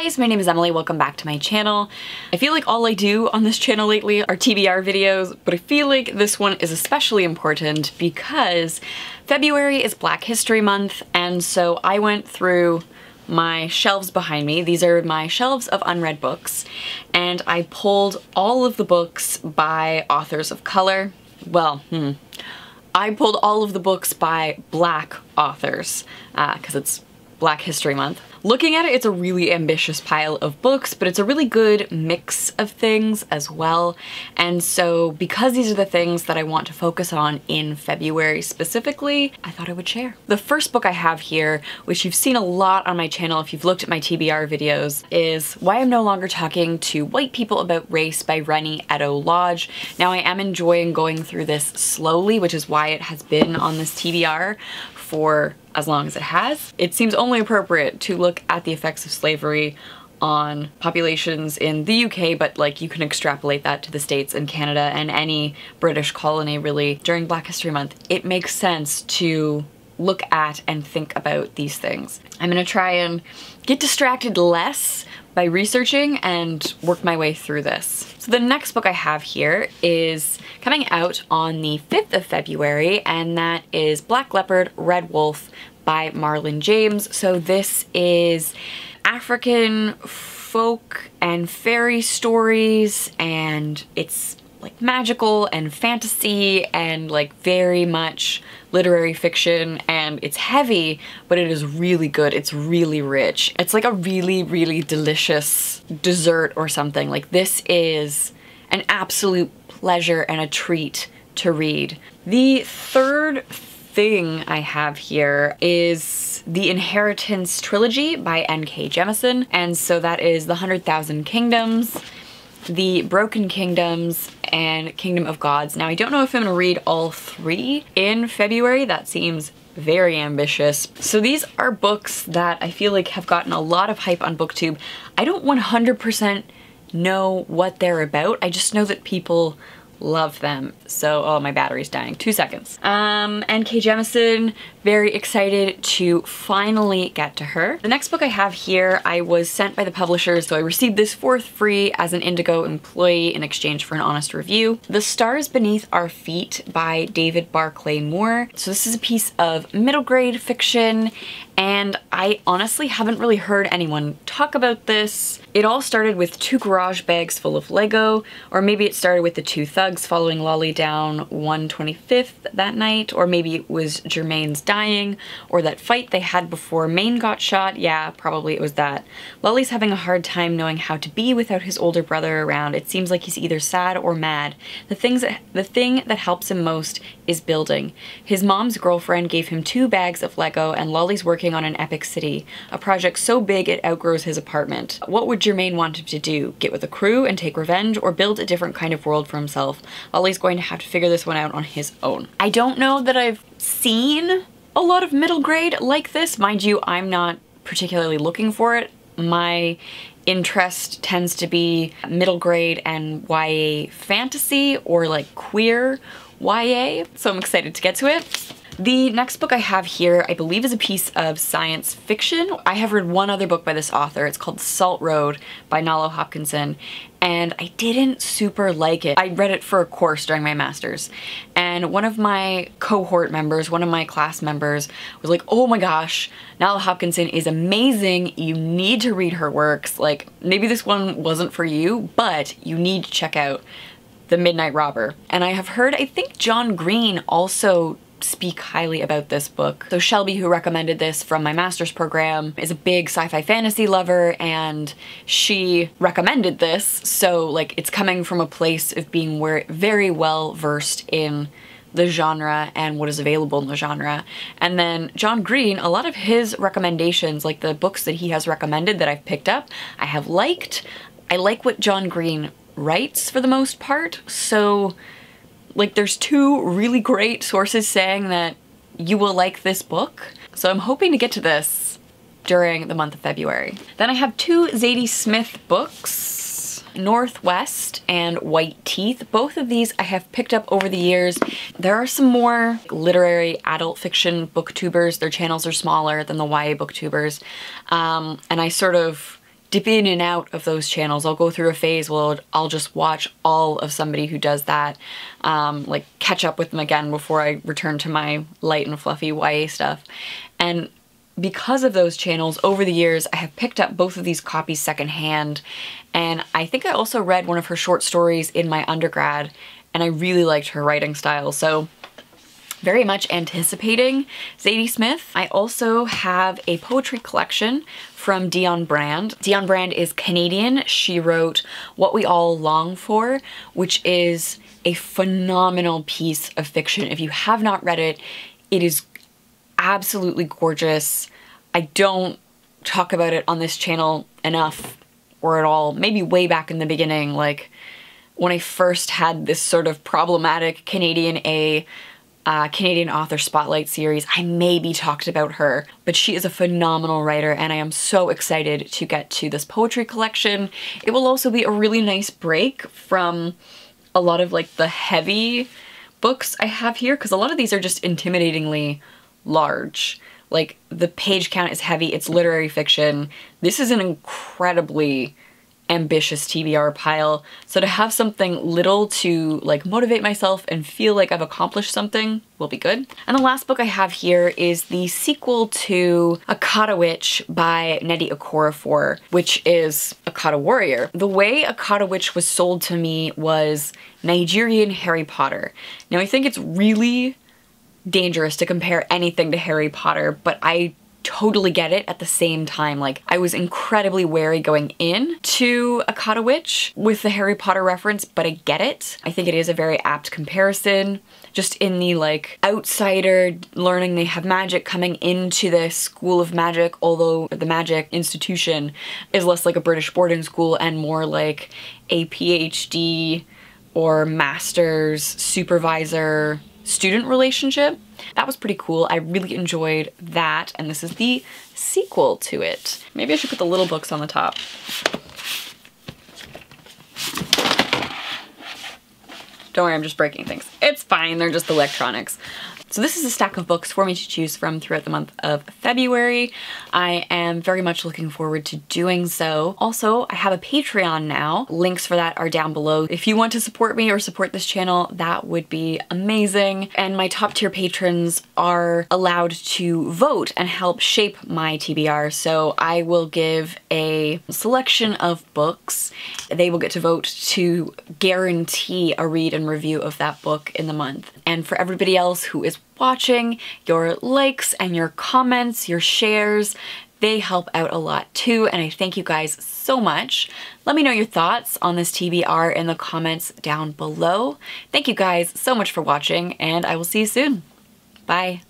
guys, my name is Emily, welcome back to my channel. I feel like all I do on this channel lately are TBR videos, but I feel like this one is especially important because February is Black History Month, and so I went through my shelves behind me. These are my shelves of unread books, and I pulled all of the books by authors of color. Well, I pulled all of the books by Black authors, because it's Black History Month. Looking at it, it's a really ambitious pile of books, but it's a really good mix of things as well. And so because these are the things that I want to focus on in February specifically, I thought I would share. The first book I have here, which you've seen a lot on my channel if you've looked at my TBR videos, is Why I'm No Longer Talking to White People About Race by Reni Eddo-Lodge. Now I am enjoying going through this slowly, which is why it has been on this TBR for as long as it has. It seems only appropriate to look at the effects of slavery on populations in the UK, but like you can extrapolate that to the States and Canada and any British colony really. During Black History Month, it makes sense to look at and think about these things. I'm gonna try and get distracted less by researching and work my way through this. So the next book I have here is coming out on the 5th of February, and that is Black Leopard, Red Wolf by Marlon James. So this is African folk and fairy stories, and it's like magical and fantasy and like very much literary fiction, and it's heavy, but it is really good. It's really rich. It's like a really, really delicious dessert or something. Like this is an absolute pleasure and a treat to read. The third thing I have here is the Inheritance Trilogy by N.K. Jemison, and so that is The 100,000 Kingdoms, The Broken Kingdoms, and Kingdom of Gods. Now I don't know if I'm gonna read all three in February. That seems very ambitious. So these are books that I feel like have gotten a lot of hype on BookTube. I don't 100% know what they're about. I just know that people love them. So, oh, my battery's dying. 2 seconds. N.K. Jemison, very excited to finally get to her. The next book I have here, I was sent by the publishers, so I received this for free as an Indigo employee in exchange for an honest review. The Stars Beneath Our Feet by David Barclay Moore. So this is a piece of middle grade fiction, and I honestly haven't really heard anyone talk about this. It all started with 2 garage bags full of Lego, or maybe it started with the 2 thugs following Lolly down 125th that night, or maybe it was Germain's dying, or that fight they had before Maine got shot. Yeah, probably it was that. Lolly's having a hard time knowing how to be without his older brother around. It seems like he's either sad or mad. The thing that helps him most is building. His mom's girlfriend gave him 2 bags of Lego, and Lolly's working on an epic city, a project so big it outgrows his apartment. What would Germain want him to do? Get with a crew and take revenge, or build a different kind of world for himself? Lolly's going to have to figure this one out on his own. I don't know that I've seen a lot of middle grade like this. Mind you, I'm not particularly looking for it. My interest tends to be middle grade and YA fantasy, or like queer YA, so I'm excited to get to it. The next book I have here, I believe, is a piece of science fiction. I have read one other book by this author. It's called Salt Road by Nalo Hopkinson, and I didn't super like it. I read it for a course during my master's, and one of my cohort members, one of my class members, was like, oh my gosh, Nalo Hopkinson is amazing. You need to read her works. Like, maybe this one wasn't for you, but you need to check out The Midnight Robber. And I have heard, I think John Green also speak highly about this book. So Shelby, who recommended this from my master's program, is a big sci-fi fantasy lover, and she recommended this, so like it's coming from a place of being very well versed in the genre and what is available in the genre. And then John Green, a lot of his recommendations, like the books that he has recommended that I've picked up, I have liked. I like what John Green writes for the most part, so like there's 2 really great sources saying that you will like this book. So I'm hoping to get to this during the month of February. Then I have 2 Zadie Smith books, Northwest and White Teeth. Both of these I have picked up over the years. There are some more literary adult fiction booktubers. Their channels are smaller than the YA booktubers. And I sort of dip in and out of those channels. I'll go through a phase where I'll just watch all of somebody who does that, like catch up with them again before I return to my light and fluffy YA stuff. And because of those channels, over the years, I have picked up both of these copies secondhand, and I think I also read one of her short stories in my undergrad, and I really liked her writing style, so very much anticipating Zadie Smith. I also have a poetry collection from Dionne Brand. Dionne Brand is Canadian. She wrote What We All Long For, which is a phenomenal piece of fiction. If you have not read it, it is absolutely gorgeous. I don't talk about it on this channel enough or at all. Maybe way back in the beginning, like when I first had this sort of problematic Canadian author spotlight series, I maybe talked about her, but she is a phenomenal writer and I am so excited to get to this poetry collection. It will also be a really nice break from a lot of like the heavy books I have here, because a lot of these are just intimidatingly large. Like the page count is heavy, it's literary fiction. This is an incredibly ambitious TBR pile, so to have something little to like motivate myself and feel like I've accomplished something will be good. And the last book I have here is the sequel to Akata Witch by Nnedi Okorafor, which is Akata Warrior. The way Akata Witch was sold to me was Nigerian Harry Potter. Now I think it's really dangerous to compare anything to Harry Potter, but I totally get it at the same time. Like, I was incredibly wary going in to Akata Witch with the Harry Potter reference, but I get it. I think it is a very apt comparison. Just in the like outsider learning they have magic coming into this school of magic, although the magic institution is less like a British boarding school and more like a PhD or master's supervisor student relationship. That was pretty cool. I really enjoyed that, and this is the sequel to it. Maybe I should put the little books on the top. Don't worry, I'm just breaking things. It's fine, they're just electronics. So this is a stack of books for me to choose from throughout the month of February. I am very much looking forward to doing so. Also, I have a Patreon now. Links for that are down below. If you want to support me or support this channel, that would be amazing. And my top tier patrons are allowed to vote and help shape my TBR. So I will give a selection of books. They will get to vote to guarantee a read and review of that book in the month. And for everybody else who is watching, your likes and your comments, your shares, they help out a lot too, and I thank you guys so much. Let me know your thoughts on this TBR in the comments down below. Thank you guys so much for watching, and I will see you soon. Bye.